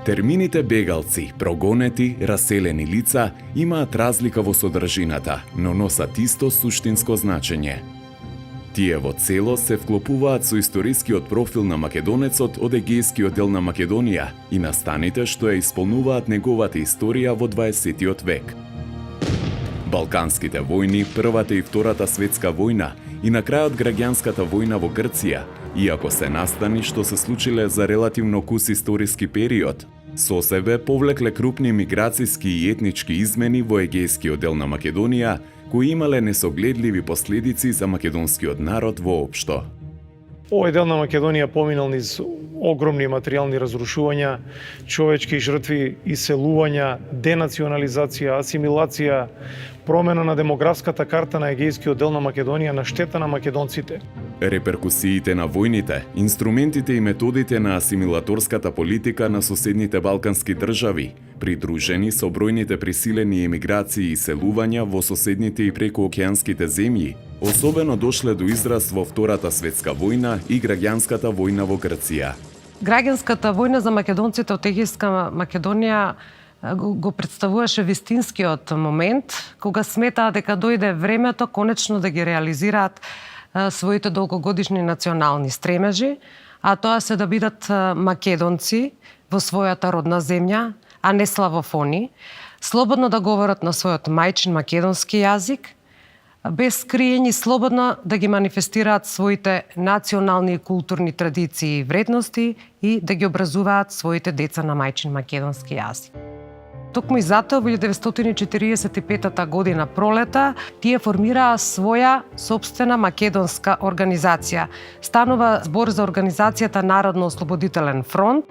Термините бегалци, прогонети, раселени лица имаат разлика во содржината, но носат исто суштинско значење. Тие во целост се вклопуваат со историскиот профил на македонецот од егејскиот дел на Македонија и настаните што ја исполнуваат неговата историја во 20 век. Балканските војни, Првата и Втората светска војна и на крајот граѓанската војна во Грција, иако се настани што се случиле за релативно кус историски период, со себе повлекле крупни миграцијски и етнички измени во егејскиот дел на Македонија, кои имале несогледливи последици за македонскиот народ воопшто. Овој дел на Македонија поминал низ огромни материјални разрушувања, човечки жртви, иселувања, денационализација, асимилација, промена на демографската карта на егејскиот дел на Македонија на штета на македонците. Реперкусиите на војните, инструментите и методите на асимилаторската политика на соседните балкански држави, придружени со бројните присилени емиграции и селувања во соседните и прекоокеанските земји, особено дошле до израз во Втората светска војна и граѓанската војна во Грција. Граѓанската војна за македонците од егејска Македонија го представуваше вистинскиот момент кога сметаа дека дојде времето конечно да ги реализираат своите долгогодишни национални стремежи, а тоа се да бидат македонци во својата родна земја, а не славофони, слободно да говорат на својот мајчин македонски јазик, без криење, слободно да ги манифестираат своите национални и културни традиции и вредности и да ги образуваат своите деца на мајчин македонски јазик. Токму и затоа во 1945 година пролета тие формираа своја сопствена македонска организација. Станува збор за организацијата Народно-ослободителен фронт.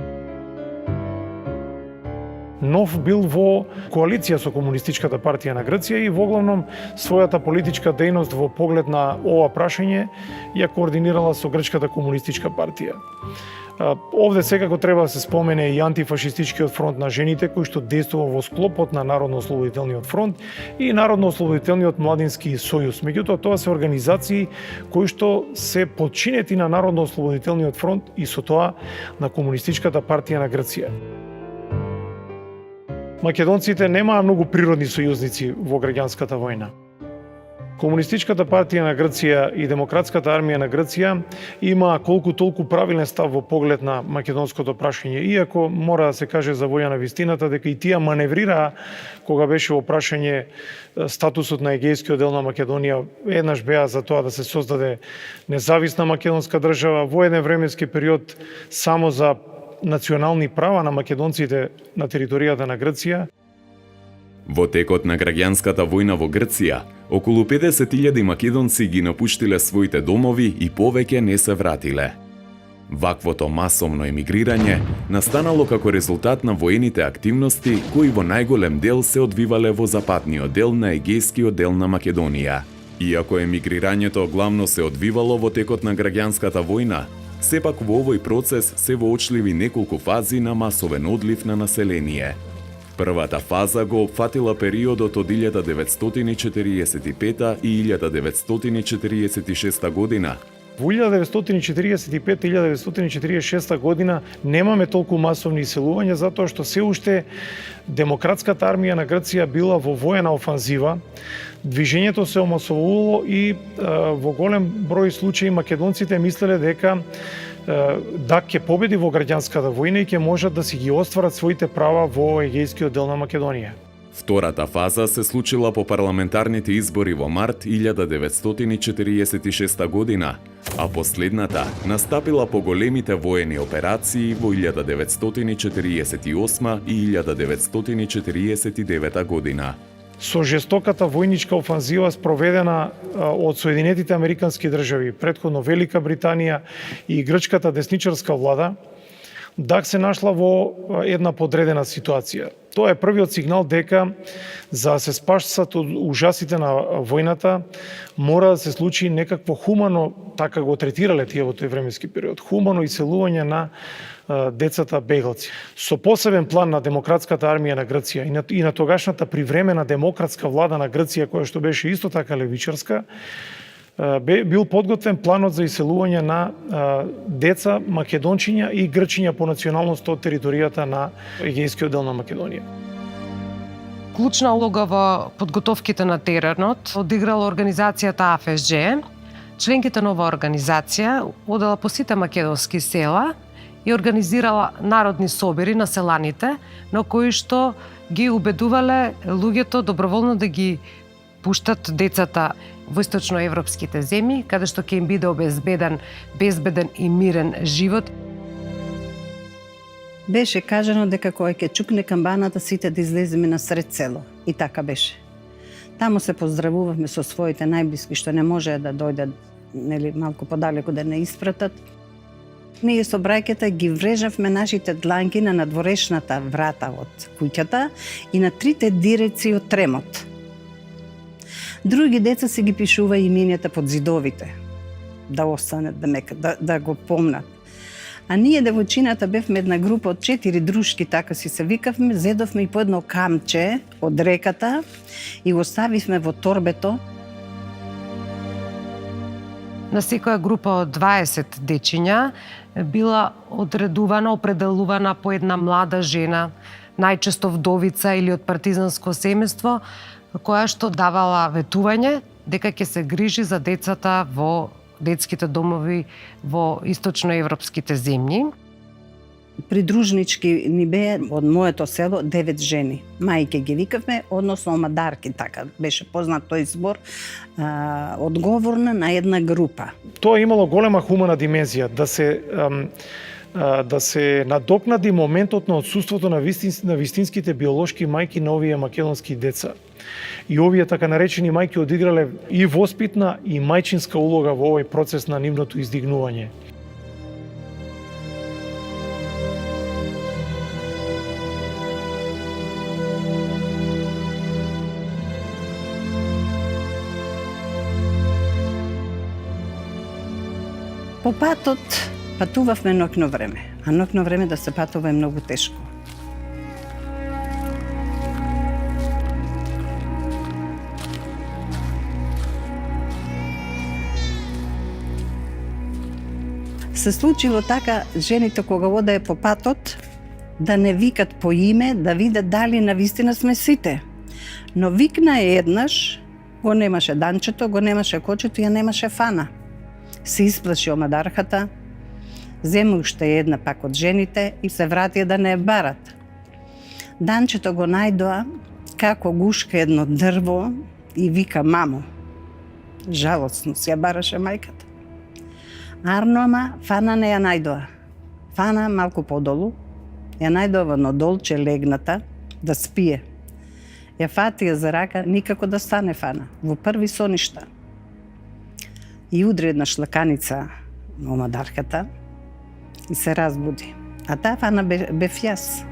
Нов бил во коалиција со Комунистичката партија на Грција и во главном својата политичка дејност во поглед на ова прашање ја координирала со Грчката комунистичка партија. Овде секако треба да се спомене и антифашистичкиот фронт на жените кој што действува во склопот на Народно-ослободителниот фронт и Народно-ослободителниот младински сојуз. Меѓутоа тоа се организации кои што се подчинети на Народно-ослободителниот фронт и со тоа на Комунистичката партија на Грција. Македонците немаа многу природни сојузници во граѓанската војна. Комунистичката партија на Грција и Демократската армија на Грција има колку толку правилен став во поглед на македонското прашање, иако мора да се каже за волја на вистината дека и тие маневрираа кога беше во прашање статусот на егејскиот дел на Македонија, еднаш беа за тоа да се создаде независна македонска држава, во еден временски период само за национални права на македонците на територијата на Грција. Во текот на граѓанската војна во Грција, околу 50.000 македонци ги напуштиле своите домови и повеќе не се вратиле. Ваквото масовно емигрирање настанало како резултат на воените активности кои во најголем дел се одвивале во западниот дел на егејскиот дел на Македонија. Иако емигрирањето главно се одвивало во текот на граѓанската војна, сепак во овој процес се воочливи неколку фази на масовен одлив на население. Првата фаза го опфатила периодот од 1945 и 1946 година. Во 1945-1946 година немаме толку масовни иселувања затоа што се уште Демократската армија на Грција била во воена офанзива. Движењето се омасовувало и во голем број случаи македонците мислеле дека да ќе победи во граѓанската војна и ќе можат да си ги остварат своите права во егејскиот дел на Македонија. Втората фаза се случила по парламентарните избори во март 1946 година, а последната настапила по големите воени операции во 1948 и 1949 година. Со жестоката војничка офанзива спроведена од Соединетите Американски држави, претходно Велика Британија и грчката десничарска влада, ДАК се нашла во една подредена ситуација. Тоа е првиот сигнал дека за да се спасат од ужасите на војната, мора да се случи некакво хумано, така го третирале тие во тој временски период, хумано иселување на децата бегалци. Со посебен план на Демократската армија на Грција и на тогашната привремена демократска влада на Грција, која што беше исто така левичарска, бил подготвен планот за иселување на деца македончиња и грчиња по националност од територијата на Егејскиот дел на Македонија. Клучна улога во подготовките на теренот одиграла организацијата АФСџ. Членките на оваа организација одела по сите македонски села и организирала народни собери на селаните, на кои што ги убедувале луѓето доброволно да ги пуштат децата во источноевропските земји, каде што ќе им биде обезбеден безбеден и мирен живот. Беше кажано дека кога ќе чукне камбаната, сите да излеземе на сред село. И така беше. Таму се поздравувавме со своите најблиски што не може да дојдат, нели, малку подалеку да не испратат. Ние со браќата ги врежавме нашите дланки на надворешната врата од куќата и на трите диреци од тремот. Други деца си ги пишува имената под зидовите, да останат да го помнат. А ние девојчината бевме една група од 4 дружки, така си се викавме, зедовме и по едно камче од реката и го ставивме во торбето. На секоја група од 20 дечиња била одредувана, определувана по една млада жена, најчесто вдовица или од партизанско семејство, која што давала ветување дека ќе се грижи за децата во детските домови во источноевропските земји. Придружнички ни беа од моето село 9 жени. Мајке ги викавме, односно омадарки, така беше познат тој збор, одговорна на една група. Тоа имало голема хумана димензија, да се надокнади моментот на отсуството на вистинските биолошки мајки на овие македонски деца. И овие така наречени мајки одиграле и воспитна и мајчинска улога во овој процес на нивното издигнување. По патот патувавме ноќно време, а ноќно време да се патува е многу тешко. Се случило така, жените кога одеа по патот, да не викат по име, да видат дали навистина сме сите. Но викна еднаш, го немаше Данчето, го немаше Кочето, ја немаше Фана. Се исплаши омадархата, зема уште една пак од жените и се вратија да не ја барат. Данчето го најдоа како гушка едно дрво и вика мамо. Жалостно си ја бараше мајката. Арнома Фана не ја најдоа. Фана малку подолу, ја најдоа на долче легната да спие. Ја фатија за рака, никако да стане Фана, во први соништа. И удри една шлаканица на омадарката и се разбуди. А таа Фана бев јас.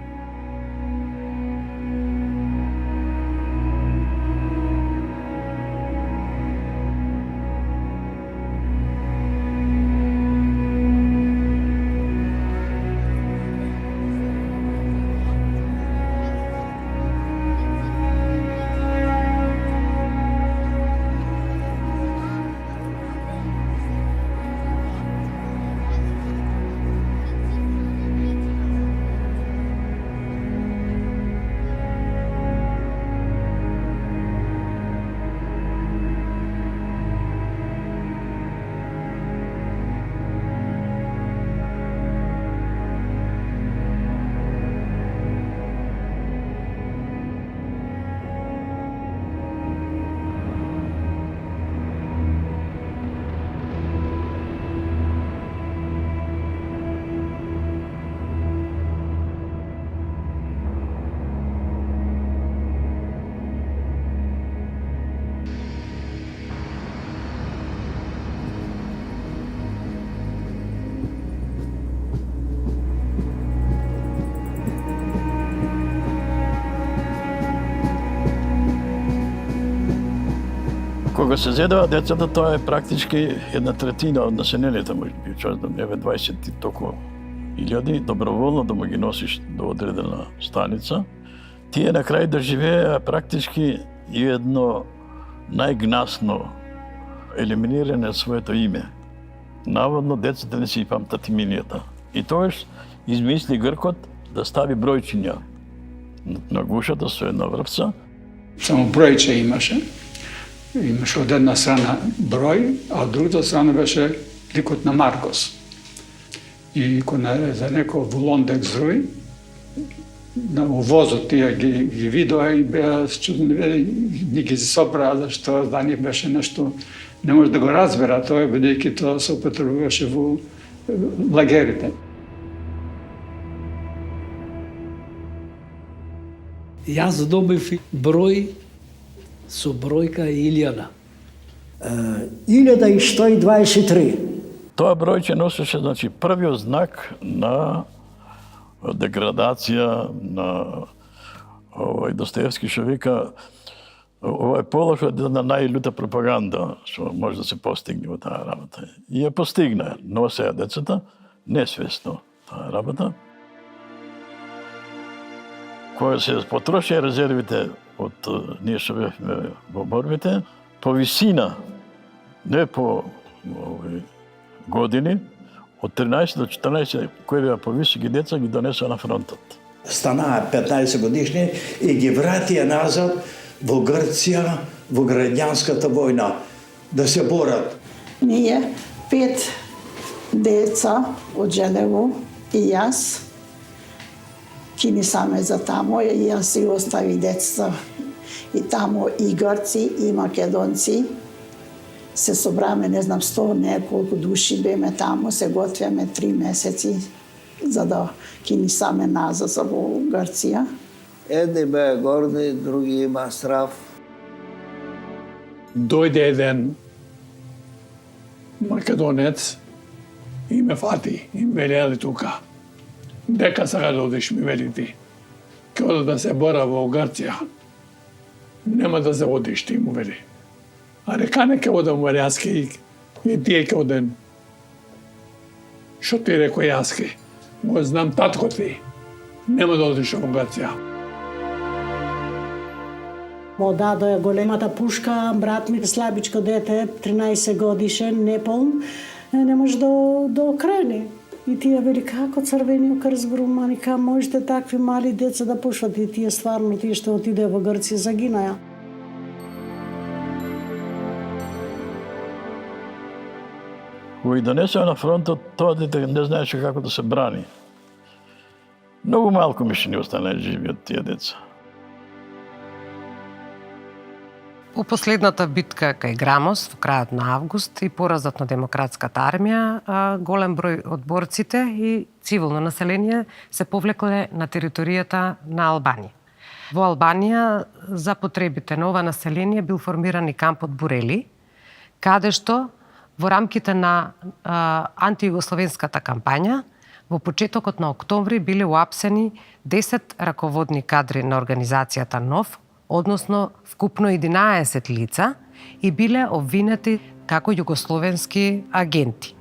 Кога се зедува децата, тоа е практички една третина од населението, можеби, чујам, 20 и толку илјади, доброволно да му ги носиш до одредена станица. Тие на крај доживеа практички и едно најгнасно елиминирање своето име. Наводно децата не си памтат имињата. И тогаш измисли Гркот да стави бројчиња на гушата со една врпца. Само бројче имаше. Имаше од една страна број, а од другата страна беше ликот на Маркос. И кога за некој вулон да зруи, на возот тие ги видоа и беа чудни, ги се собраа, зашто за нив беше нешто, не може да го разбера тоа, бидејќи тоа се употребуваше во лагерите. Јас добив број со бројка 1000. 1123. Тоа бројче носеше, значи, првиот знак на деградација на Достоевски, што вика ова е полошо на најлута пропаганда што може да се постигне во таа работа. И ја постигна, но сега децата несвесно таа работа. Кога се потрошија резервите од ние што бевме во борбите, по висина, не по години, од 13 до 14 кои беа повисоки деца ги донесоа на фронтот. Станаа 15 годишни и ги вратија назад во Грција, во граѓанската војна, да се борат. Ние, 5 деца од Желево и јас, кини саме за тамо, и јас си остави деца. И тамо и грци, и македонци. Се собраме, не знам, 100 неколку души беме тамо, се готвиме 3 месеци за да кини саме назад во Грција. Едни беа горди, други има страв. Дојде еден македонец и ме фати и ме вели тука. Дека сака да одиш, ми вели ти. Ке ода да се бора во Грција. Нема да се одиш, ти му вели. А река не ке одам во јас и тие ке оден. Шо ти реко јас ке? Го знам татко ти. Нема да одиш во Грција. Мо дадоја големата пушка, брат ми слабичко дете, 13 годишен, неполн, не може да окрене. И тие вели, како Црвениот крст Брумани, ка можете такви мали деца да пушват, и тие стварно, тие што отиде во Грција загинаја. Кога ги донесоа на фронтот, тоа дете не знаеше како да се брани. Многу малку мишени останаа живи од тие деца. У последната битка кај Грамос во крајот на август и поразот на демократската армија, голем број од борците и цивилно население се повлекле на територијата на Албанија. Во Албанија за потребите на ова население бил формиран и кампот Бурели, каде што во рамките на антијугословенската кампања во почетокот на октомври биле уапсени 10 раководни кадри на организацијата НОВ, односно вкупно 11 лица, и биле обвинети како југословенски агенти.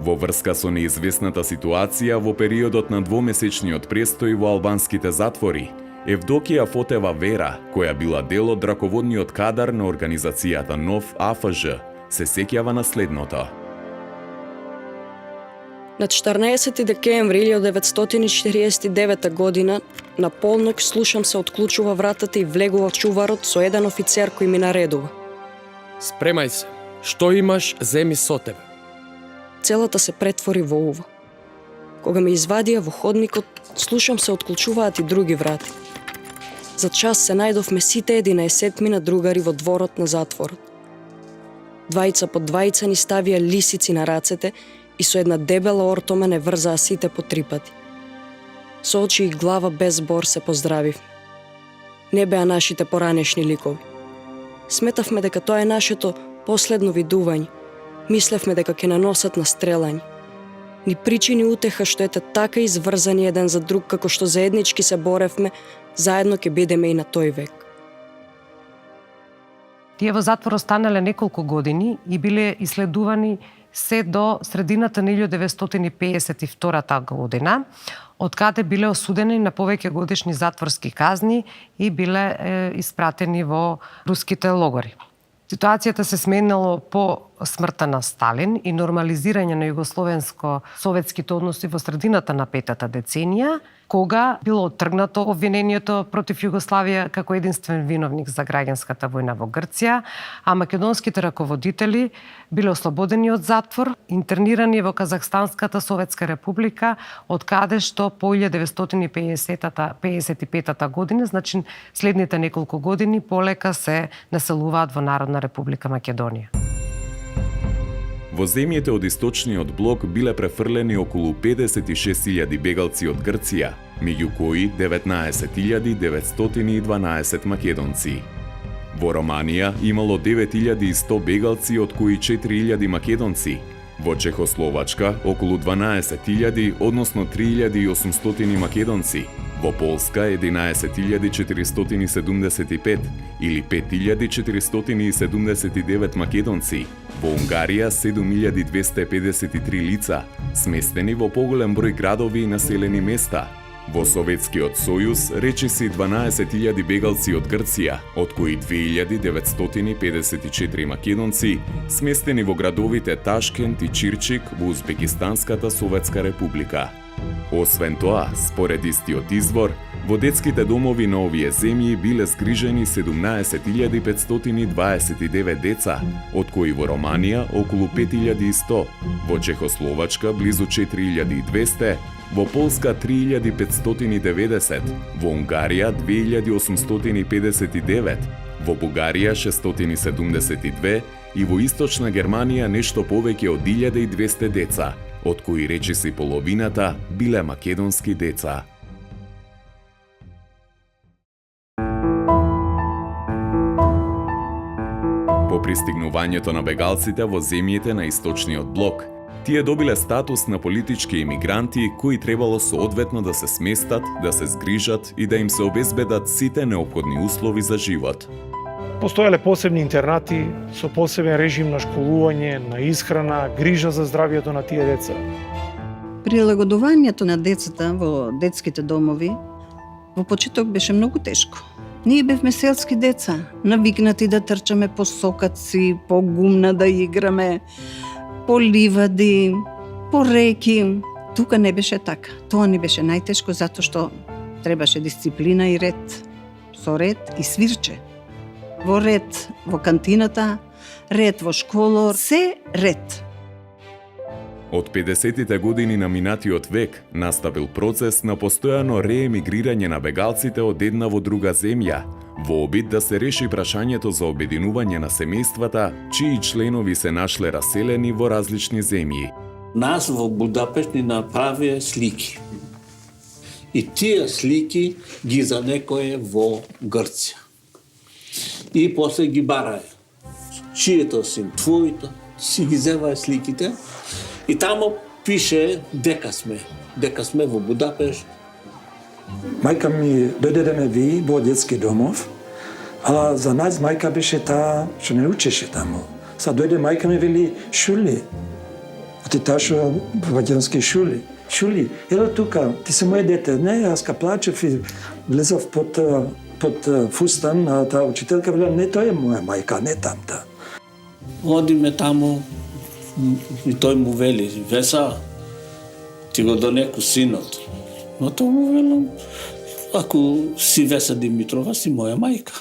Во врска со неизвестната ситуација во периодот на двомесечниот престој во албанските затвори, Евдокија Фотева Вера, која била дел од раководниот кадар на организацијата НОВ АФЖ, се сеќава на следното. На 14 декември 1949 година, на полнок слушам се отклучува вратата и влегува чуварот со еден офицер кој ми наредува. Спремај се, што имаш, земи со тебе. Целата се претвори во ова. Кога ме извадија во ходникот, слушам се отклучуваат и други врати. За час се најдовме сите 11 другари во дворот на затворот. Двајца по двајца ни ставија лисици на рацете и со една дебела ортома не врзаа сите по 3 пати. Со очи и глава без збор се поздравивме. Не беа нашите поранешни ликови. Сметавме дека тоа е нашето последно видување. Мислевме дека ќе наносат на стрелање. Ни причини утеха што ете така изврзани еден за друг, како што заеднички се боревме, заедно ќе бидеме и на тој век. Тие во затвор останале неколку години и биле иследувани се до средината на 1952 година, од каде биле осудени на повеќе годишни затворски казни и биле испратени во руските логори. Ситуацијата се сменило по смртта на Сталин и нормализирање на југословенско-советските односи во средината на петата деценија, кога било оттргнато обвинението против Југославија како единствен виновник за граѓанската војна во Грција, а македонските раководители биле ослободени од затвор, интернирани во Казахстанската Советска република, од каде што по 1955 година, значи следните неколку години, полека се населуваат во Народна република Македонија. Во земјите од источниот блок биле префрлени околу 56.000 бегалци од Грција, меѓу кои 19.912 македонци. Во Романија имало 9.100 бегалци, од кои 4.000 македонци. Во Чехословачка околу 12.000, односно 3.800 македонци. Во Полска 11.475 или 5.479 македонци. Во Унгарија 7.253 лица, сместени во поголем број градови и населени места. Во Советскиот сојуз речиси 12.000 бегалци од Грција, од кои 2.954 македонци, сместени во градовите Ташкент и Чирчик во Узбекистанската Советска република. Освен тоа, според истиот извор, во детските домови на овие земји биле згрижени 17.529 деца, од кои во Романија околу 5.100, во Чехословачка близу 4.200, во Полска 3.590, во Унгарија 2.859, во Бугарија 672 и во Источна Германија нешто повеќе од 1.200 деца, од кои речиси половината биле македонски деца. По пристигнувањето на бегалците во земјите на Источниот блок, тие добиле статус на политички емигранти кои требало соодветно да се сместат, да се згрижат и да им се обезбедат сите неопходни услови за живот. Постоеле посебни интернати со посебен режим на школување, на исхрана, грижа за здравието на тие деца. Прилагодувањето на децата во детските домови во почеток беше многу тешко. Ние бевме селски деца, навикнати да трчаме по сокаци, по гумна да играме, по ливади, по реки. Тука не беше така. Тоа ни беше најтешко затоа што требаше дисциплина и ред. Со ред и свирче. Во ред во кантината, ред во школор, се ред. Од 50-тите години на минатиот век настапил процес на постојано реемигрирање на бегалците од една во друга земја, во обид да се реши прашањето за обединување на семејствата, чии членови се нашле раселени во различни земји. Нас во Будапешт ни направија слики. И тие слики ги занекое во Грција. И после ги бараја. Чието син, твоето, си ги зеваја сликите. И тамо пише дека сме во Будапешт. Мајка ми дојде да ме ви во детски домов, ала за нас мајка беше таа што не учеше тамо. Са дојде мајка ми вели Шули. А ти таа што во македонски Шули. Шули, ела тука, ти си моје дете. Не, јас ка плачев и влезав под фустан, а таа учителка вела, не, тоа е моја мајка, не тамта. Одиме тамо, и тој му вели, Веса, ти го донеку синот. Но тој му велам, ако си Веса Димитрова, си моја мајка.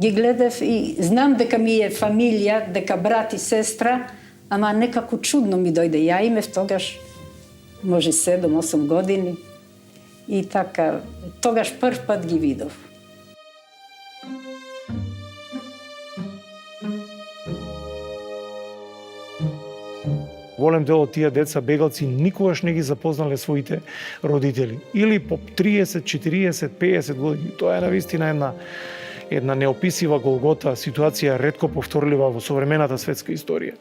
Ги гледав и знам дека ми е фамилија, дека брат и сестра, ама некако чудно ми дојде. Ја имев тогаш, може 7-8 години. И така, тогаш прв пат ги видов. Голем дел од тие деца бегалци никогаш не ги запознале своите родители. Или по 30, 40, 50 години. Тоа е навистина една неописива голгота, ситуација ретко повторлива во современата светска историја.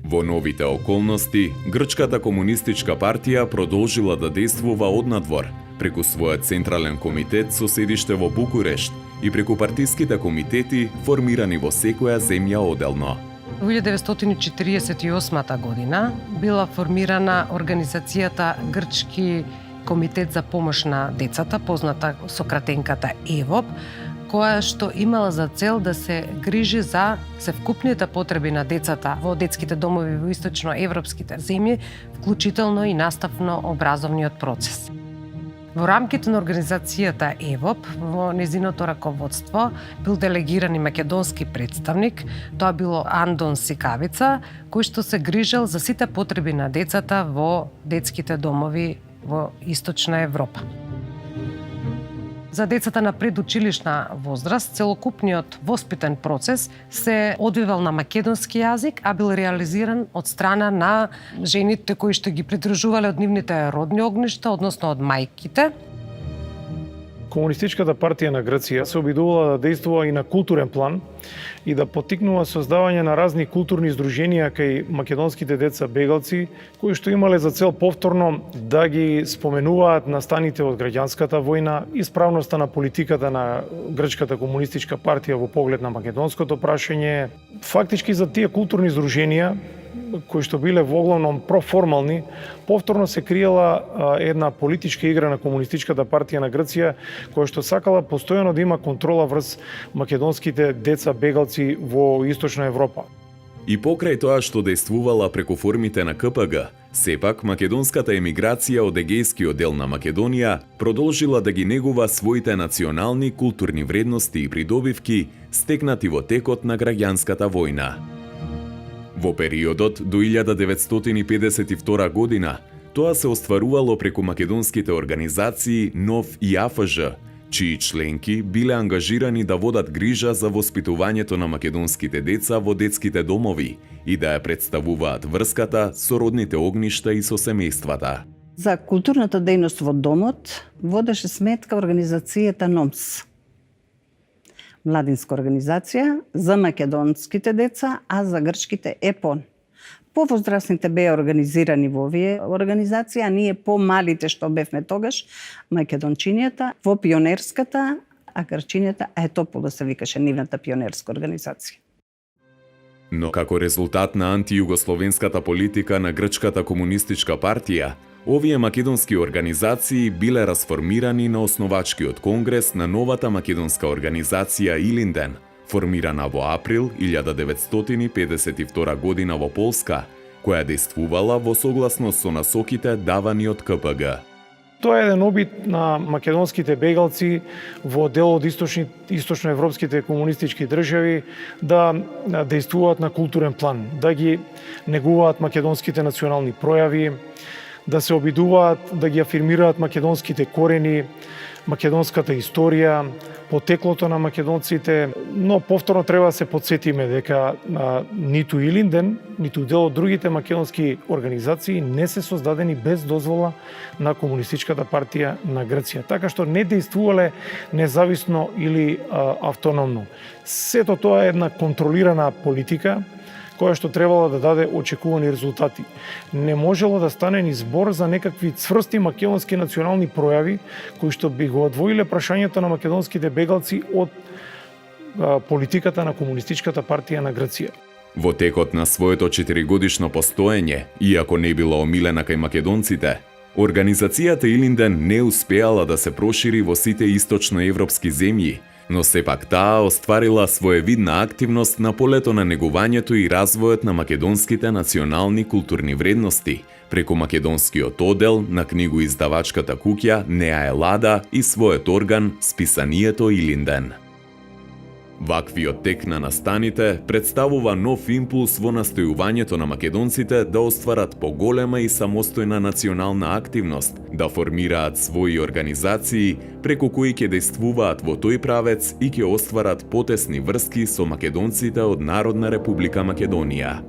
Во новите околности, Грчката комунистичка партија продолжила да действува однадвор, преку својот централен комитет со седиште во Букурешт и преку партиските комитети формирани во секоја земја оделно. Во 1948 година била формирана организацијата Грчки комитет за помош на децата, позната со кратенката ЕВОП, која што имала за цел да се грижи за севкупните потреби на децата во детските домови во источноевропските земји, вклучително и наставно-образовниот процес. Во рамките на организацијата ЕВОП, во незиното раководство, бил делегиран и македонски представник, тоа било Андон Сикавица, кој што се грижел за сите потреби на децата во детските домови во Источна Европа. За децата на предучилишна возраст, целокупниот воспитен процес се одвивал на македонски јазик, а бил реализиран од страна на жените кои што ги придружувале од нивните родни огништа, односно од мајките. Комунистичката партија на Грција се обидувала да действува и на културен план и да поттикнува создавање на разни културни здруженија кај македонските деца бегалци, кои што имале за цел повторно да ги споменуваат настаните од граѓанската војна, исправноста на политиката на Грчката комунистичка партија во поглед на македонското прашање. Фактички за тие културни здруженија кои што биле воглавном проформални, повторно се криела една политичка игра на Комунистичката партија на Грција, која што сакала постојано да има контрола врз македонските деца бегалци во Источна Европа. И покрај тоа што действувала преку формите на КПГ, сепак македонската емиграција од егејскиот дел на Македонија продолжила да ги негува своите национални културни вредности и придобивки стекнати во текот на граѓанската војна. Во периодот до 1952 година, тоа се остварувало преку македонските организации НОВ и АФЖ, чии членки биле ангажирани да водат грижа за воспитувањето на македонските деца во детските домови и да ја представуваат врската со родните огништа и со семејствата. За културната дејност во домот водеше сметка организацијата НОМС. Младинска организација за македонските деца, а за грчките ЕПОН. Повозрастните беа организирани во овие организации, а ние помалите што бевме тогаш, македончињата, во пионерската, а грчињата ЕТОПОЛ да се викаше нивната пионерска организација. Но како резултат на антијугословенската политика на Грчката комунистичка партија, овие македонски организации биле расформирани на основачкиот конгрес на новата македонска организација Илинден, формирана во април 1952 година во Полска, која действувала во согласност со насоките давани од КПГ. Тоа е еден обид на македонските бегалци во дел од источноевропските комунистички држави да действуваат на културен план, да ги негуваат македонските национални пројави, да се обидуваат да ги афирмираат македонските корени, македонската историја, потеклото на македонците, но повторно треба да се подсетиме дека ниту Илинден, ниту дел од другите македонски организации не се создадени без дозвола на Комунистичката партија на Грција, така што не действувале независно или автономно. Сето тоа е една контролирана политика која што требало да даде очекувани резултати. Не можело да стане ни збор за некакви цврсти македонски национални пројави кои што би го одвоиле прашањето на македонските бегалци од политиката на Комунистичката партија на Грција. Во текот на своето 4-годишно постоење, иако не била омилена кај македонците, организацијата Илинден не успеала да се прошири во сите источноевропски земји, но сепак таа остварила своевидна активност на полето на негувањето и развојот на македонските национални културни вредности, преку македонскиот одел на книгоиздавачката куќа Неа Елада и својот орган Списанието Илинден. Ваквиот тек на настаните представува нов импулс во настојувањето на македонците да остварат поголема и самостојна национална активност, да формираат своји организации преку кои ќе действуваат во тој правец и ќе остварат потесни врски со македонците од Народна република Македонија.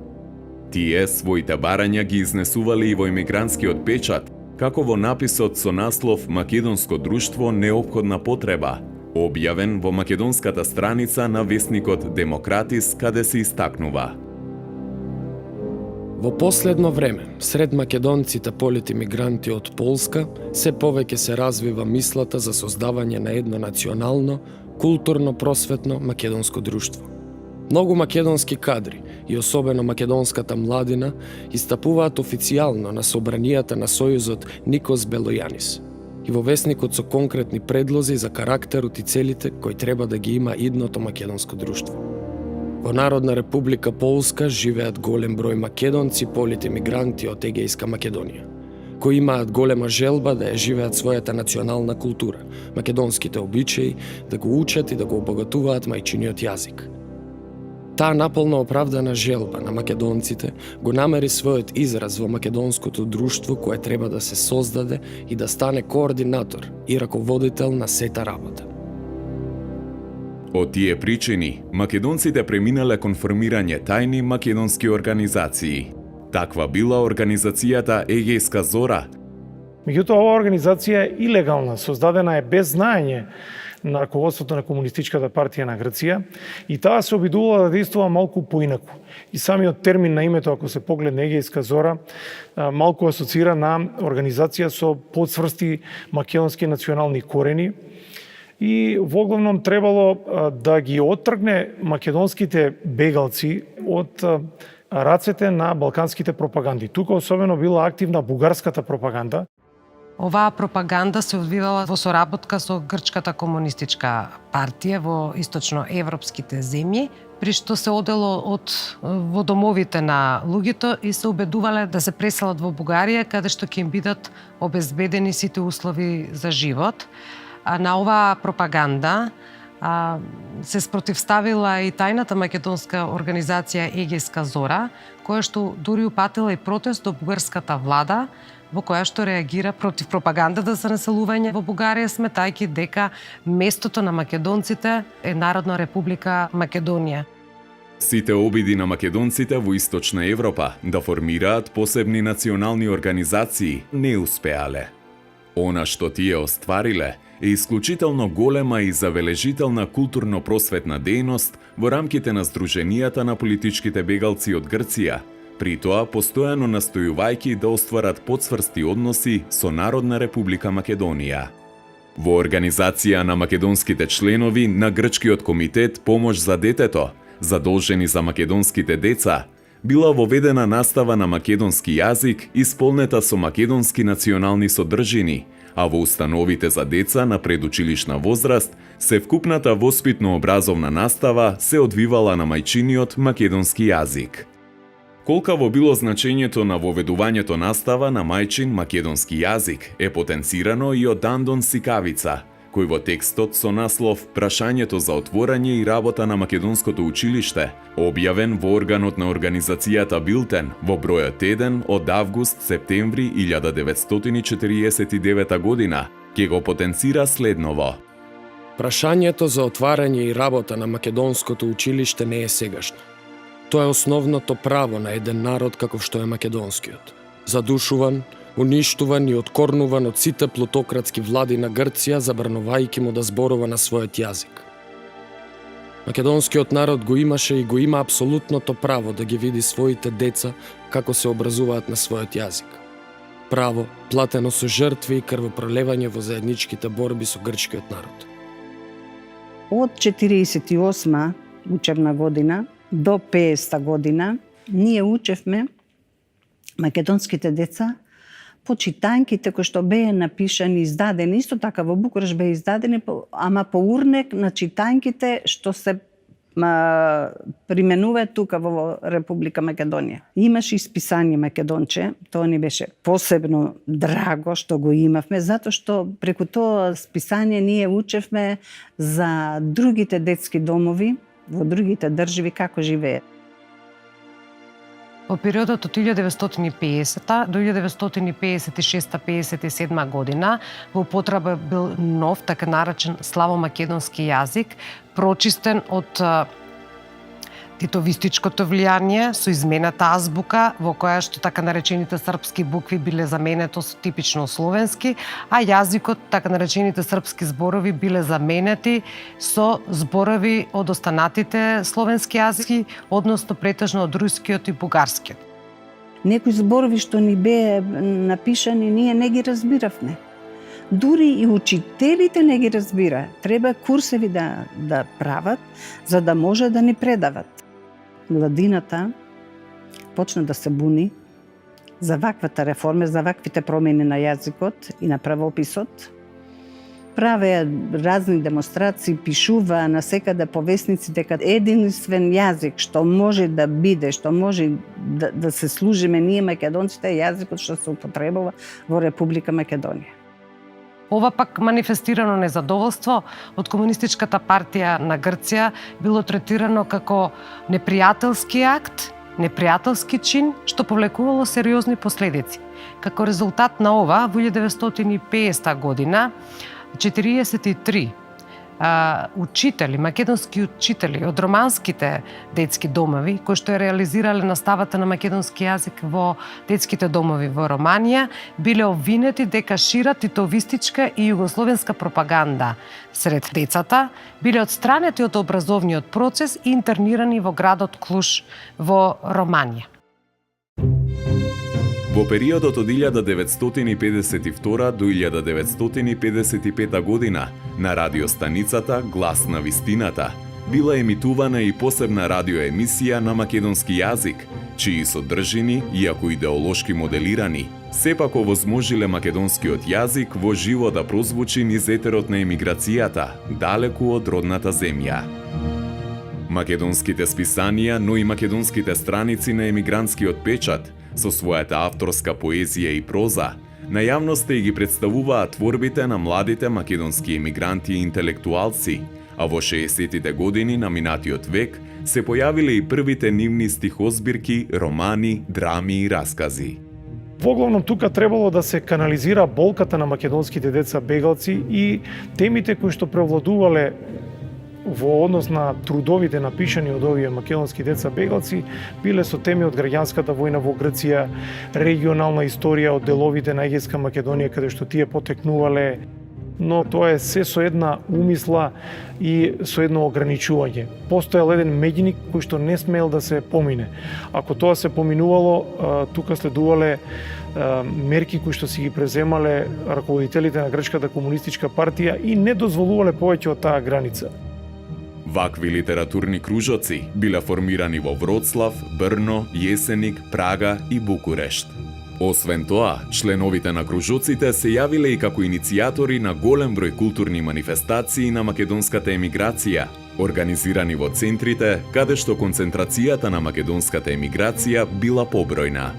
Тие своите барања ги изнесували и во емигрантскиот печат, како во написот со наслов Македонско друштво неопходна потреба, објавен во македонската страница на весникот Демократис, каде се истакнува: Во последно време, сред македонците полети мигранти од Полска, се повеќе се развива мислата за создавање на едно национално, културно-просветно македонско друштво. Многу македонски кадри, и особено македонската младина, истапуваат официјално на собранијата на Сојузот Никос Белојанис. и во весникот со конкретни предлози за карактерот и целите кои треба да ги има идното македонско друштво. Во Народна република Полска живеат голем број македонци, полити мигранти од Егејска Македонија, кои имаат голема желба да ја живеат својата национална култура, македонските обичаи, да го учат и да го обогатуваат мајчиниот јазик. Таа наполно оправдана желба на македонците го намери својот израз во македонското друштво кое треба да се создаде и да стане координатор и раководител на сета работа. Од тие причини, македонците преминале кон формирање тајни македонски организации. Таква била организацијата Егејска Зора. Меѓутоа, оваа организација е илегална, создадена е без знаење на раководството на Комунистичката партија на Грција и таа се обидувала да действува малку поинаку. И самиот термин на името, ако се погледне Егејска Зора, малку асоцира на организација со подсврсти македонски национални корени и воглавном требало да ги оттргне македонските бегалци од рацете на балканските пропаганди. Тука особено била активна бугарската пропаганда. Оваа пропаганда се одвивала во соработка со Грчката комунистичка партија во источноевропските земји, при што се одело во домовите на луѓето и се убедувале да се преселат во Бугарија, каде што ќе им бидат обезбедени сите услови за живот. А на оваа пропаганда се спротивставила и тајната македонска организација Егејска Зора, која што дури упатила и протест до бугарската влада, во која што реагира против пропагандата за населување во Бугарија, сметајќи дека местото на македонците е Народна република Македонија. Сите обиди на македонците во Источна Европа да формираат посебни национални организации не успеале. Она што тие оствариле е исклучително голема и забележителна културно-просветна дејност во рамките на Сдруженијата на политичките бегалци од Грција, при тоа постојано настојувајќи да остварат подсврсти односи со Народна република Македонија. Во организација на македонските членови на Грчкиот комитет Помош за детето, задолжени за македонските деца, била воведена настава на македонски јазик исполнета со македонски национални содржини, а во установите за деца на предучилишна возраст се вкупната воспитно-образовна настава се одвивала на мајчиниот македонски јазик. Колкаво било значењето на воведувањето настава на мајчин македонски јазик е потенцирано и од Андон Сикавица, кој во текстот со наслов «Прашањето за отворање и работа на македонското училиште», објавен во органот на организацијата Билтен во бројот 1 од август-септември 1949 година, ќе го потенцира следново. Прашањето за отварање и работа на македонското училиште не е сегашно. Тоа е основното право на еден народ каков што е македонскиот. Задушуван, уништуван и откорнуван од сите плутократски влади на Грција, забранувајќи му да зборува на својот јазик. Македонскиот народ го имаше и го има апсолутното право да ги види своите деца како се образуваат на својот јазик. Право платено со жртви и крвопролевање во заедничките борби со грчкиот народ. Од 48 учебна година до 50 година ние учевме македонските деца по читањките кои што беа напишани, издадени, исто така во Букуреш беа издадени, ама по урнек на читањките што се применува тука во Република Македонија. Имаше исписание Македонче, тоа ни беше посебно драго што го имавме, затоа што преку тоа списание ние учевме за другите детски домови во другите држави како живеат. Во периодот од 1950 до 1956-57 година во употреба бил нов, така наречен славомакедонски јазик, прочистен од титовистичкото влијание со измената азбука, во која што така наречените српски букви биле заменето со типично словенски, а јазикот, така наречените српски зборови биле заменети со зборови од останатите словенски јазици, односно претежно од рускиот и бугарскиот. Некои зборови што ни беа напишани, ние не ги разбиравме. Дури и учителите не ги разбира. Треба курсеви да прават, за да може да ни предават. Младината почна да се буни за ваквата реформа, за ваквите промени на јазикот и на правописот. Правеа разни демонстрации, пишуваа на секаде по весници дека единствен јазик што може да биде, што може да се служиме ние македонците е јазикот што се употребува во Република Македонија. Ова пак манифестирано незадоволство од Комунистичката партија на Грција било третирано како непријателски акт, непријателски чин, што повлекувало сериозни последици. Како резултат на ова, во 1950 година, 43 учители, македонски учители од романските детски домови, кои што ја реализирале наставата на македонски јазик во детските домови во Романија, биле обвинети дека шират титовистичка и југословенска пропаганда сред децата, биле отстранети од образовниот процес и интернирани во градот Клуш во Романија. Во периодот од 1952 до 1955 година на радиостаницата Глас на вистината била емитувана и посебна радиоемисија на македонски јазик, чии содржини, иако идеолошки моделирани, сепак овозможиле македонскиот јазик во живо да прозвучи низ етерот на емиграцијата, далеку од родната земја. Македонските списанија, но и македонските страници на емигрантскиот печат, со својата авторска поезија и проза, на јавноста и ги представуваат творбите на младите македонски емигранти и интелектуалци, а во 60-тите години на минатиот век се појавиле и првите нивни стихозбирки, романи, драми и раскази. Воглавном тука требало да се канализира болката на македонските деца бегалци и темите кои што превладувале во однос на трудовите напишани од овие македонски деца бегалци биле со теми од граѓанската војна во Грција, регионална историја од деловите на Егејска Македонија каде што тие потекнувале, но тоа е се со една умисла и со едно ограничување. Постоел еден меѓник кој што не смел да се помине. Ако тоа се поминувало, тука следувале мерки кои што си ги преземале раководителите на Грчката комунистичка партија и не дозволувале повеќе од таа граница. Вакви литературни кружоци биле формирани во Вроцлав, Брно, Јесеник, Прага и Букурешт. Освен тоа, членовите на кружоците се јавиле и како иницијатори на голем број културни манифестации на македонската емиграција, организирани во центрите каде што концентрацијата на македонската емиграција била побројна.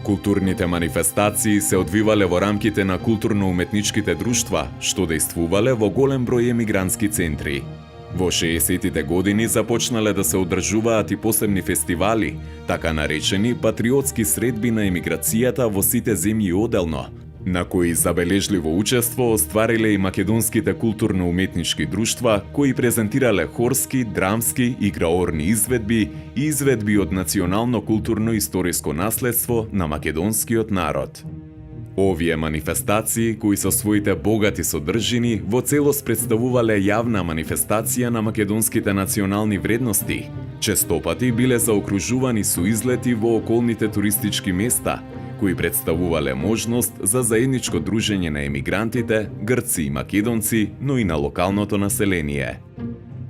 Културните манифестации се одвивале во рамките на културно-уметничките друштва, што дејствувале во голем број емигрантски центри. Во 60-тите години започнале да се одржуваат и посебни фестивали, така наречени патриотски средби на емиграцијата во сите земји оделно, на кои забележливо учество оствариле и македонските културно-уметнички друштва, кои презентирале хорски, драмски, играорни изведби и изведби од национално културно-историско наследство на македонскиот народ. Овие манифестации, кои со своите богати содржини, во целост представувале јавна манифестација на македонските национални вредности, честопати биле заокружувани со излети во околните туристички места, кои представувале можност за заедничко дружење на емигрантите, грци и македонци, но и на локалното население.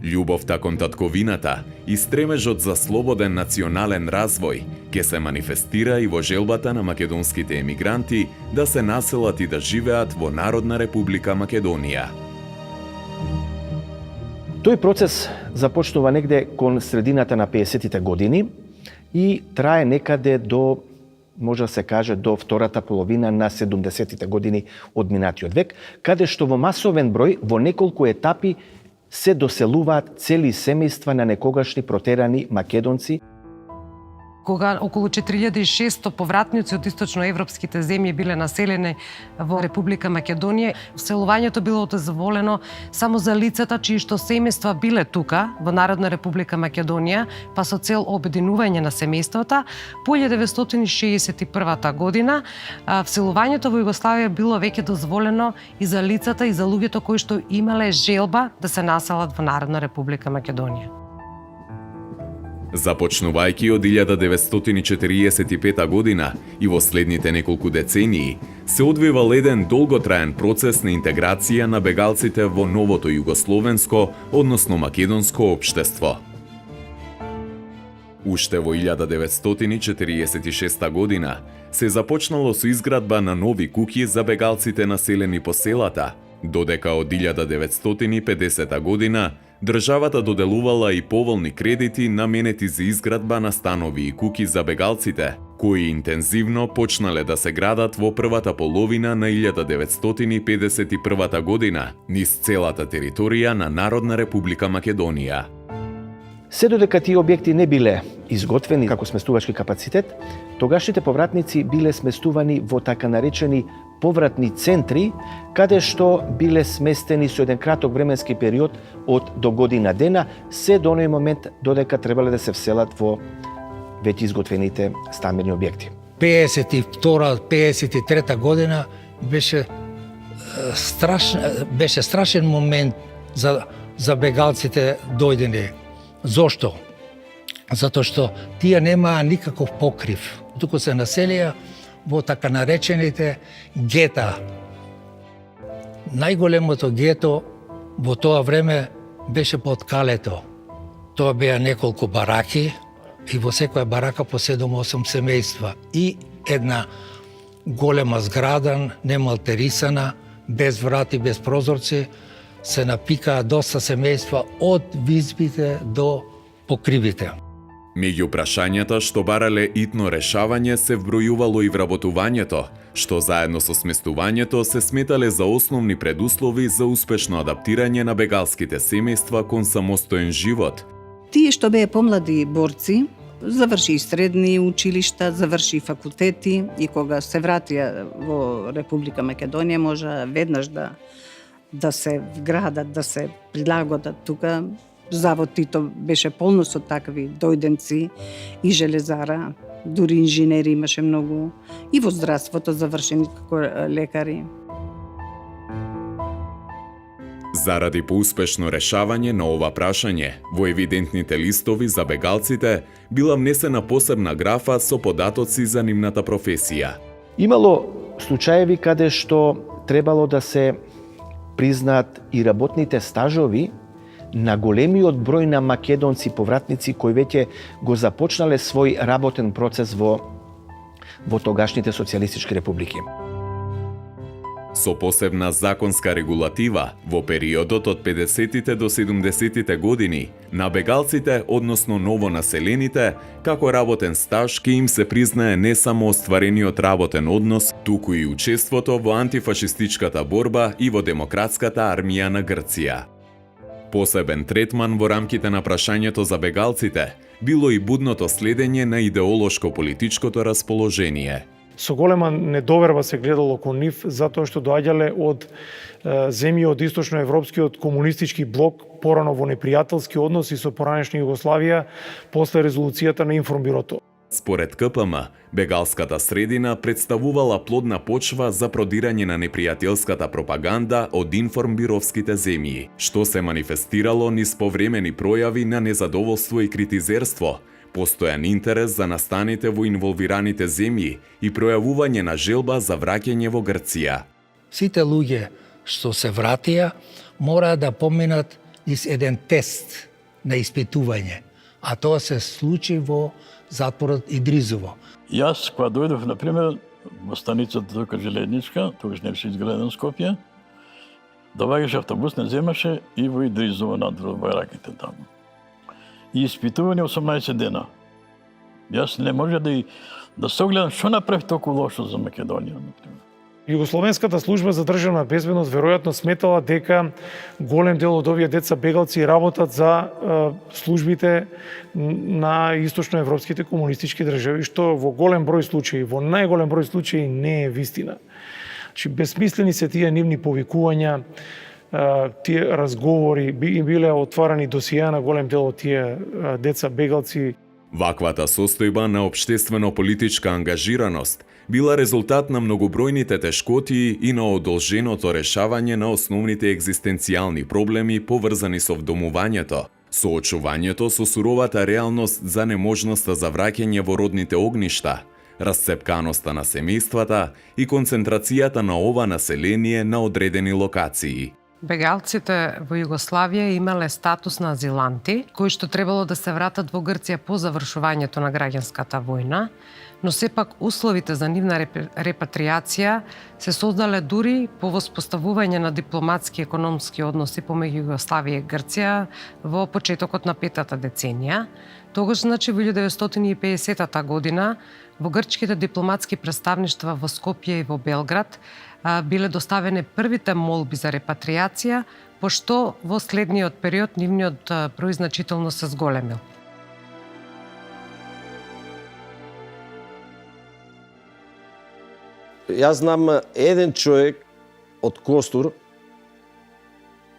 Љубовта кон татковината и стремежот за слободен национален развој ќе се манифестира и во желбата на македонските емигранти да се населат и да живеат во Народна република Македонија. Тој процес започнува негде кон средината на 50-тите години и трае некаде до, може да се каже, до втората половина на 70-тите години од минатиот век, каде што во масовен број, во неколку етапи, се доселуваат цели семејства на некогашни протерани македонци. Кога околу 4600 повратници од источноевропските земји биле населени во Република Македонија, вселувањето било дозволено само за лицата чии што семејства биле тука во Народна Република Македонија, па со цел обединување на семејствата. По 1961 година вселувањето во Југославија било веќе дозволено и за лицата и за луѓето кои што имале желба да се населат во Народна Република Македонија. Започнувајќи од 1945 година и во следните неколку децении, се одвивал еден долготраен процес на интеграција на бегалците во новото југословенско, односно македонско општество. Уште во 1946 година се започнало со изградба на нови куќи за бегалците населени по селата, додека од 1950 година државата доделувала и поволни кредити наменети за изградба на станови и куќи за бегалците, кои интензивно почнале да се градат во првата половина на 1951 година низ целата територија на Народна република Македонија. Се додека тие објекти не биле изготвени како сместувачки капацитет, тогашните повратници биле сместувани во така наречени повратни центри, каде што биле сместени со еден краток временски период од до година дена, се до оној момент додека требале да се вселат во веќе изготвените стамбени објекти. 52-53 година беше страшен момент за бегалците дојдени. Зошто? Затоа што тие немаа никаков покрив. Туку се населија во така наречените гета. Најголемото гето во тоа време беше под Калето. Тоа беа неколку бараки и во секоја барака по 7-8 семејства и една голема зграда, немалтерисана, без врати, без прозорци, се напикаа доста семејства од визбите до покривите. Меѓу прашањата што барале итно решавање се вбројувало и вработувањето, што заедно со сместувањето се сметале за основни предуслови за успешно адаптирање на бегалските семејства кон самостоен живот. Тие што беа помлади борци, заврши средни училишта, заврши факултети и кога се вратија во Република Македонија можа веднаш да се вградат, да се прилагодат тука. Завод Тито беше полно со такви дојденци и железара, дури инженери имаше многу, и во здравството завршени како лекари. Заради поуспешно решавање на ова прашање, во евидентните листови за бегалците била внесена посебна графа со податоци за нивната професија. Имало случаеви каде што требало да се признаат и работните стажови на големиот број на македонци повратници кои веќе го започнале свој работен процес во тогашните социјалистички републики. Со посебна законска регулатива, во периодот од 50-тите до 70-тите години, на бегалците, односно новонаселените, како работен стаж ке им се признае не само остварениот работен однос, туку и учеството во антифашистичката борба и во демократската армија на Грција. Посебен третман во рамките на прашањето за бегалците било и будното следење на идеолошко-политичкото расположение. Со голема недоверба се гледало кон нив затоа што доаѓале од земји од источноевропскиот комунистички блок, порано во непријателски односи со поранешна Југославија после резолуцијата на Информбирото. Според КПМ, бегалската средина представувала плодна почва за продирање на непријателската пропаганда од информбировските земји, што се манифестирало низ повремени пројави на незадоволство и критизерство, постојан интерес за настаните во инволвираните земји и пројавување на желба за враќање во Грција. Сите луѓе што се вратија мора да поминат низ еден тест на испитување, а тоа се случи во затворот Идризово. Јас, кога дојдов, например, во станицата тука железничка, тогаш не беше изграден Скопје, доваѓаше автобус, не земаше и во Идризово надвор во бараките таму. И испитување 18 дена. Јас не може да согледам што направи толку лошо за Македонија, например. Југословенската служба за државна безбедност веројатно сметала дека голем дел од овие деца бегалци работат за службите на источноевропските комунистички држави, што во голем број случаи, во најголем број случаи не е вистина. Значи, безсмислени се тие нивни повикувања, тие разговори, биле отварани досија на голем дел од тие деца бегалци. Ваквата состојба на општествено-политичка ангажираност била резултат на многобројните тешкоти и на одолженото решавање на основните екзистенцијални проблеми поврзани со вдомувањето, соочувањето со суровата реалност за неможноста за враќање во родните огништа, расцепканоста на семејствата и концентрацијата на ова население на одредени локации. Бегалците во Југославија имале статус на азиланти, кои што требало да се вратат во Грција по завршувањето на граѓанската војна, но сепак условите за нивна репатриација се создале дури по воспоставување на дипломатски и економски односи помеѓу Југославија и Грција во почетокот на петата деценија. Тогаш, значи, во 1950 година, во грчките дипломатски представништва во Скопје и во Белград биле доставени првите молби за репатриација, пошто во следниот период нивниот број значително се зголемил. Јас знам еден човек од Костур,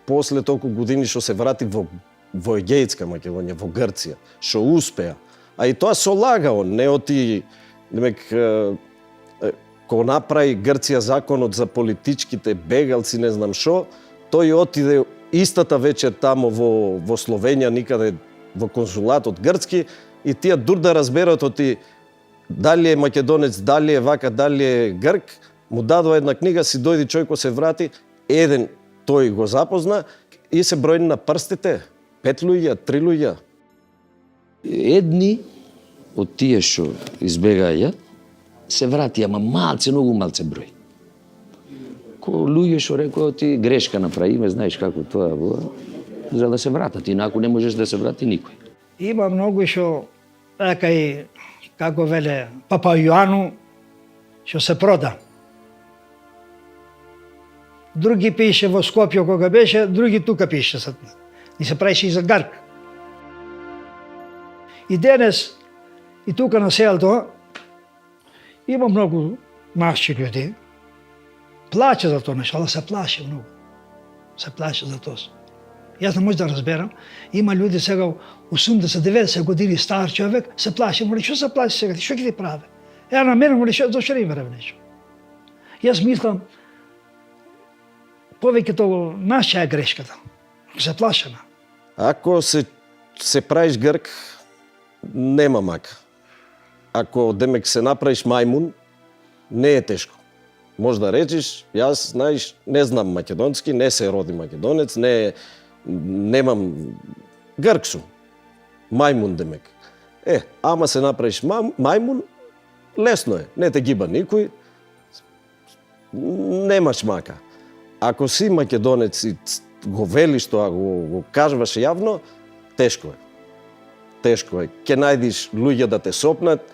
после толку години што се врати во Егејска Македонија, во Грција, што успеа. А и тоа со лагао, не оти, немек, кога направи Грција законот за политичките бегалци, не знам шо, тој отиде истата вечер тамо во Словенија, никаде во консулатот грцки, и тие дур да разберат оти дали е македонец, дали е вака, дали е грк, му дадоа една книга, си дојди човек кој се врати, еден тој го запозна и се бројни на прстите, 5 луѓе, 3 луѓе. Едни од тие што избегаја се врати, ама малце, многу малце број. Ко луѓе што рекоа ти грешка направиме, знаеш како тоа было, за да се вратат, инаку не можеш да се врати никој. Има многу што така и како веле Папа Јоану што се прода. Други пише во Скопје кога беше, други тука пише. И се правише и за Гарк. И денес, и тука на селото, има многу наши люди. Плаче за тоа нешто, ала се плаше многу. Се плаше за тоа. Јас не можам да разберам. Има луѓе сега 80-90 години стар човек, се плаше. Моли, што се плаше сега? Што ќе ти прави? На мене, моли, зашто не верам нешто? Јас мислам, повеќето наша е грешката. Се плашена. Ако се правиш грк, нема мака. Ако демек се направиш мајмун, не е тешко. Може да речеш, јас, знаеш, не знам македонски, не се роди македонец, немам грк сум. Мајмун демек. Ама се направиш мајмун, лесно е. Не те гиба никој, немаш мака. Ако си македонец и го велиш тоа, го кажваш јавно, тешко е. Тешко е. Ке најдиш луѓе да те сопнат,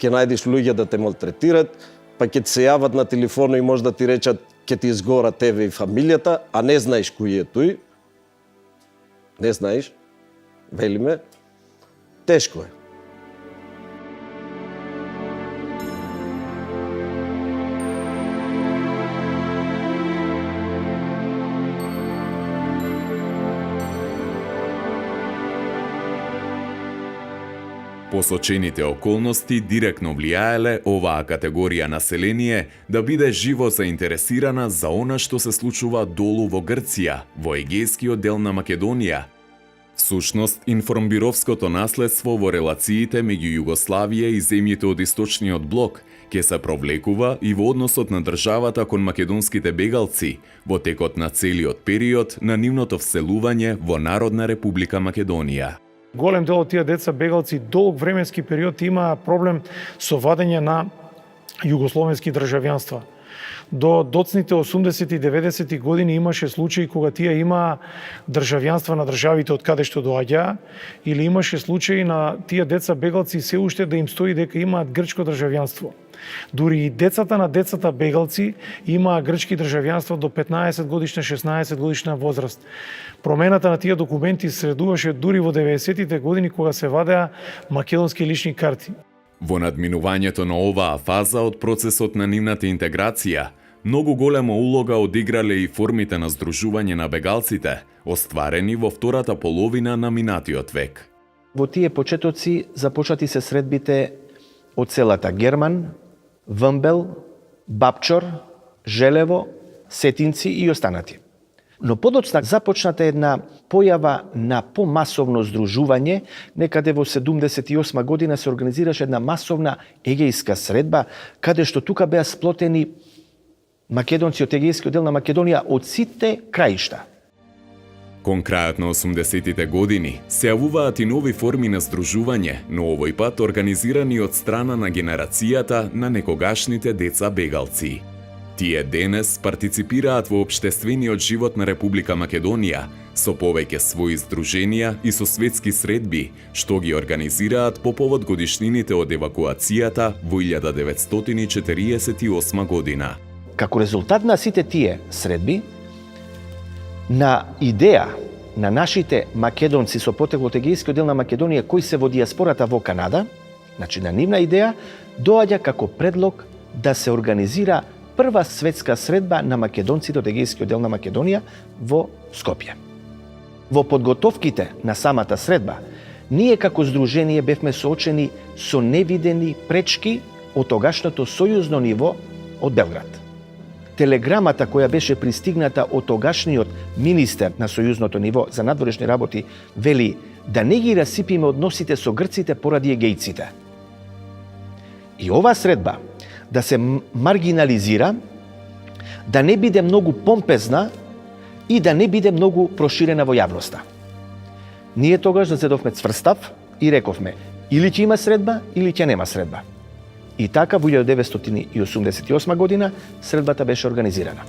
ке најдиш луѓе да те малтретират, па ќе се јават на телефоно и може да ти речат ке ти изгора тебе и фамилијата, а не знаеш кој е тој. Не знаеш, велиме, тешко е. Посочените околности директно влијаеле оваа категорија население да биде живо заинтересирана за она што се случува долу во Грција, во егејскиот дел на Македонија. Всушност, информбировското наследство во релациите меѓу Југославија и земјите од источниот блок ќе се провлекува и во односот на државата кон македонските бегалци во текот на целиот период на нивното вселување во Народна република Македонија. Голем дел од тие деца бегалци долг временски период имаа проблем со вадење на југословенски државјанства. До доцните 80 и 90 години имаше случаи кога тие имаа државјанства на државите од каде што доаѓаа, или имаше случаи на тие деца бегалци се уште да им стои дека имаат грчко државјанство. Дури и децата на децата бегалци имаа грчки државјанства до 15 годишна, 16 годишна возраст. Промената на тие документи средуваше дури во 90-тите години кога се вадеа македонски лични карти. Во надминувањето на оваа фаза од процесот на нивната интеграција, многу голема улога одиграле и формите на здружување на бегалците, остварени во втората половина на минатиот век. Во тие почетоци започнати се средбите од селата Герман, Вмбел, Бапчор, Желево, Сетинци и останати. Но подоцна започната една појава на помасовно здружување, некаде во 78 година се организираше една масовна егејска средба, каде што тука беа сплотени македонци од егејскиот дел на Македонија од сите краишта. Кон крајот на 80-тите години се јавуваат и нови форми на здружување, но овој пат организирани од страна на генерацијата на некогашните деца бегалци. Тие денес партиципираат во општествениот живот на Република Македонија, со повеќе своји здруженија и со светски средби, што ги организираат по повод годишнините од евакуацијата во 1948 година. Како резултат на сите тие средби, на идеја на нашите македонци со потекло од егејскиот дел на Македонија кои се во диаспората во Канада, значи на нивна идеја, доаѓа како предлог да се организира прва светска средба на македонците од егејскиот дел на Македонија во Скопје. Во подготовките на самата средба, ние како здружение бевме соочени со невидени пречки од тогашното сојузно ниво од Белград. Телеграмата која беше пристигната од тогашниот министер на сојузното ниво за надворешни работи вели да не ги расипиме односите со грците поради егејците. И оваа средба да се маргинализира, да не биде многу помпезна и да не биде многу проширена во јавноста. Ние тогаш зазедовме цврстав и рековме или ќе има средба или ќе нема средба. И така во 1988 година средбата беше организирана.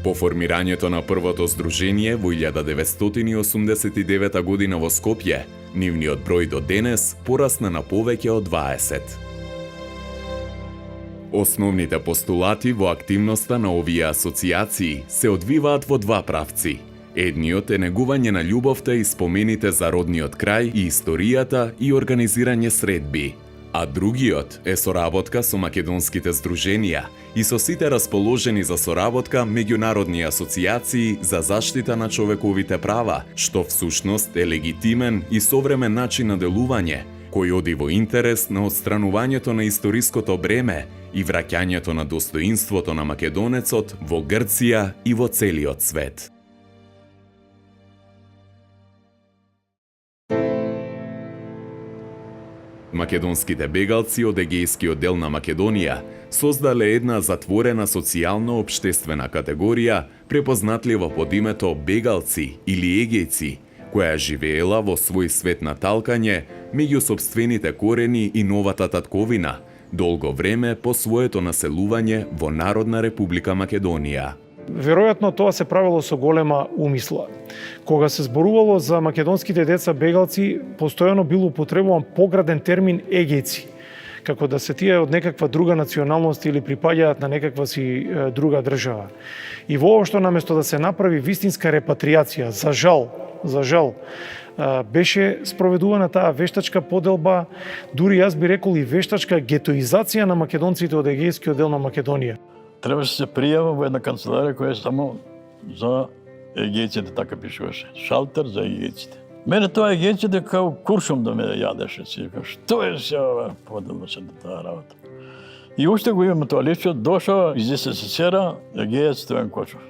По формирањето на првото здружение во 1989 година во Скопје, нивниот број до денес порасна на повеќе од 20. Основните постулати во активноста на овие асоциации се одвиваат во два правци. Едниот е негување на љубовта и спомените за родниот крај и историјата и организирање средби, а другиот е соработка со македонските здруженија и со сите расположени за соработка меѓународни асоциации за заштита на човековите права, што всушност е легитимен и современ начин на делување, кој оди во интерес на отстранувањето на историското бреме и враќањето на достоинството на македонецот во Грција и во целиот свет. Македонските бегалци од егејскиот дел на Македонија создале една затворена социјално-општествена категорија препознатлива под името бегалци или егејци, која живеела во свој свет на талкање меѓу сопствените корени и новата татковина, долго време по своето населување во Народна Република Македонија. Веројатно тоа се правило со голема умисла. Кога се зборувало за македонските деца бегалци, постојано бил употребуван пограден термин егејци, како да се тие од некаква друга националност или припаѓаат на некаква си друга држава. И воопшто наместо да се направи вистинска репатриација, за жал, беше спроведувана таа вештачка поделба, дури јас би рекол и вештачка гетоизација на македонците од егејскиот дел на Македонија. Требаше се пријава во една канцеларија која е само за егејците, така пишуваше. Шалтер за егејците. Мене тоа егејците као куршум да ме јадеше. Што е се ова поделба се таа работа? И уште го имаме тоа лично, дошao из СССР егејец Стојан Кочов.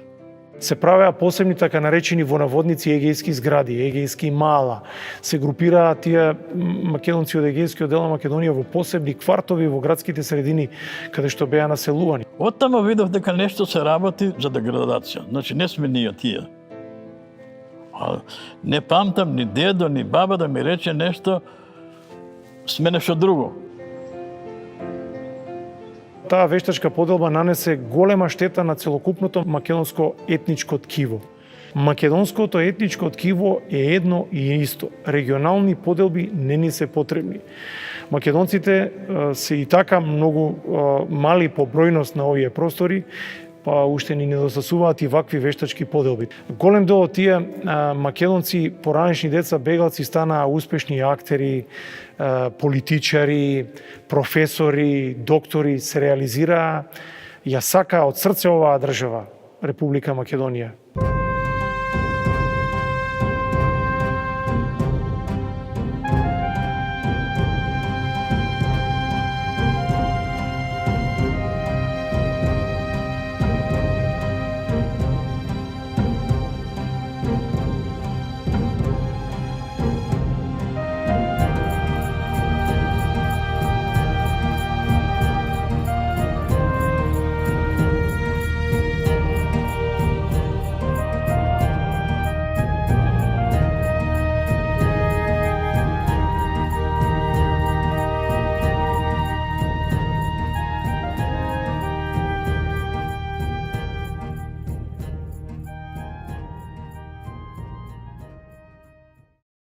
Се правеа посебни така наречени во наводници егејски згради, егејски мала. Се групираат тие македонци од егејскиот дел на Македонија во посебни квартови во градските средини каде што беа населувани. Оттаму видов дека нешто се работи за деградација. Значи не сме ние тие. Не памтам ни дедо, ни баба да ми рече нешто, сме нешто друго. Таа вештачка поделба нанесе голема штета на целокупното македонско етничко ткиво. Македонското етничко ткиво е едно и исто. Регионални поделби не ни се потребни. Македонците се и така многу мали по бројност на овие простори, па уште ни недостасуваат и вакви вештачки поделби. Голем дел од тие македонци, поранешни деца бегалци, станаа успешни актери, политичари, професори, доктори, се реализираа, ја сака од срце оваа држава, Република Македонија.